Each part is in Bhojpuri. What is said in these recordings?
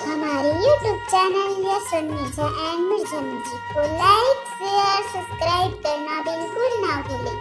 हमारे YouTube channel yes Mirza and Mirza music को लाइक शेयर सब्सक्राइब करना बिल्कुल ना भूलें।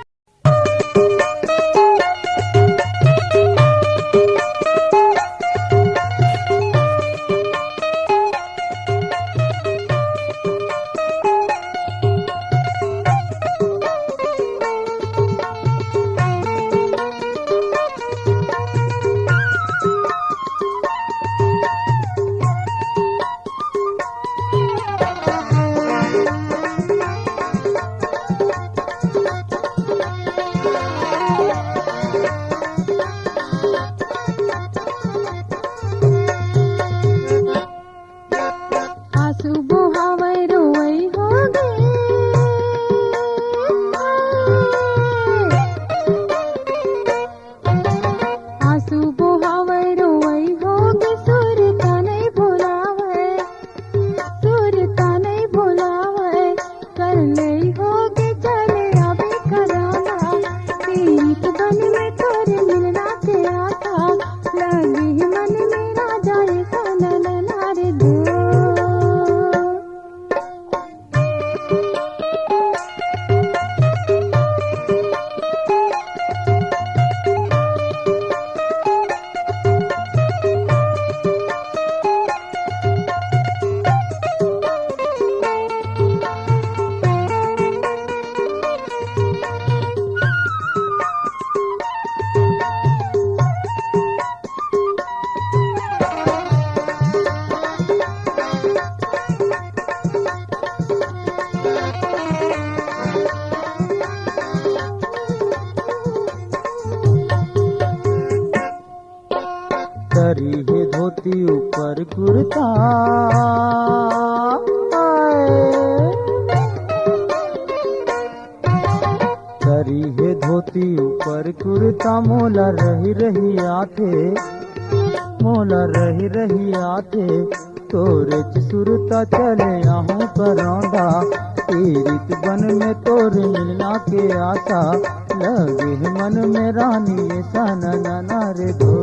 करी है धोती ऊपर कुर्ता, करी है धोती ऊपर कुर्ता, मोला रही रही आते, मोला रही रही आते, तोरे सुरता चले आहूँ करौंदा, तीरित बन में तोरे मिलना के आशा, लगे है मन में रानी ऐसा नैना रे दो।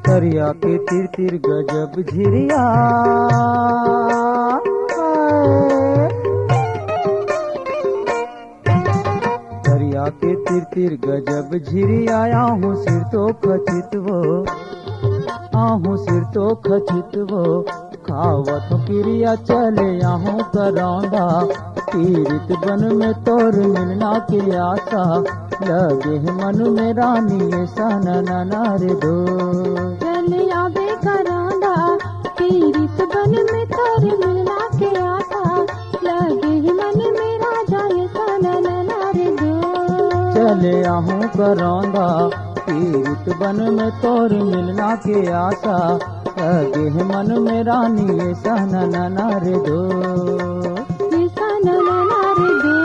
दरिया के तिर तिर गजब झिरिया, दरिया के तिर तिर गजब झिरिया, आहूँ सिर तो खचित वो, आहूँ सिर तो खचित वो, खावत क्रिया चले आहूँ करौंदा, तीरित बन में तोर मिलना के आशा, लगे है मन में रानी ऐसा नैना रे दो। चले आवे करौंदा, तीरित बन में तोर मिलना के आशा, लगे है मन में राजा ऐसा नैना रे दो। चले आहूँ करौंदा तीर्थ बन में तोर मिलना के आशा लगे है मन में रानी ये सहना ना रे दो ये सना ना रे दो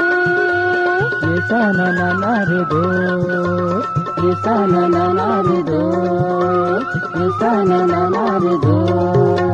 ये सहना ना रे दो ये सहना ना रे दो ये सहना ना रे दो